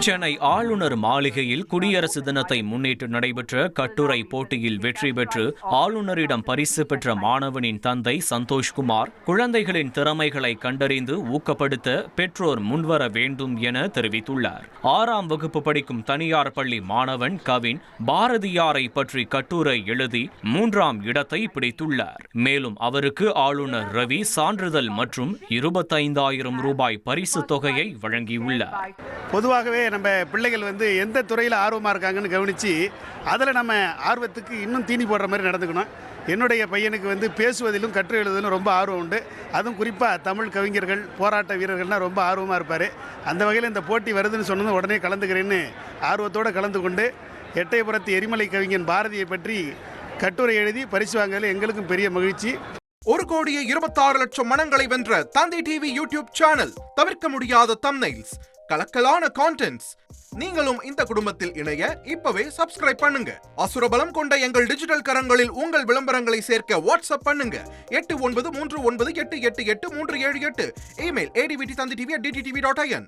சென்னை ஆளுநர் மாளிகையில் குடியரசு தினத்தை முன்னிட்டு நடைபெற்ற கட்டுரை போட்டியில் வெற்றி பெற்று ஆளுநரிடம் பரிசு பெற்ற மாணவனின் தந்தை சந்தோஷ்குமார் குழந்தைகளின் திறமைகளை கண்டறிந்து ஊக்கப்படுத்த பெற்றோர் முன்வர வேண்டும் என தெரிவித்துள்ளார். 6ஆம் வகுப்பு படிக்கும் தனியார் பள்ளி மாணவன் கவின் பாரதியாரை பற்றி கட்டுரை எழுதி 3ஆம் இடத்தை பிடித்துள்ளார். மேலும் அவருக்கு ஆளுநர் ரவி சான்றிதழ் மற்றும் 25,000 ரூபாய் பரிசு தொகையை வழங்கியுள்ளார். பொதுவாகவே நம்ம பிள்ளைகள் எந்த துறையில் ஆர்வமாக இருக்காங்கன்னு கவனித்து அதில் நம்ம ஆர்வத்துக்கு இன்னும் தீனி போடுற மாதிரி நடந்துக்கணும். என்னுடைய பையனுக்கு பேசுவதிலும் கற்று எழுதுவதிலும் ரொம்ப ஆர்வம் உண்டு. அதுவும் குறிப்பாக தமிழ் கவிஞர்கள், போராட்ட வீரர்கள்னால் ரொம்ப ஆர்வமாக இருப்பார். அந்த வகையில் இந்த போட்டி வருதுன்னு சொன்னது உடனே கலந்துக்கிறேன்னு ஆர்வத்தோடு கலந்து கொண்டு எட்டயபுரத்து எரிமலை கவிஞன் பாரதியை பற்றி கட்டுரை எழுதி பரிசு வாங்குவதில் எங்களுக்கும் பெரிய மகிழ்ச்சி. 1,26,00,000 மனங்களை வென்ற தந்தை டிவி யூடியூப் சேனல். தவிர்க்க முடியாத தம்ப்நெயில்ஸ், கலக்கலான கான்டென்ட்ஸ். நீங்களும் இந்த குடும்பத்தில் இணைய இப்பவே சப்ஸ்கிரைப் பண்ணுங்க. அசுரபலம் கொண்ட எங்கள் டிஜிட்டல் கரங்களில் உங்கள் விளம்பரங்களை சேர்க்க வாட்ஸ்அப் பண்ணுங்க. 8939888838. Email advt@dttv.in.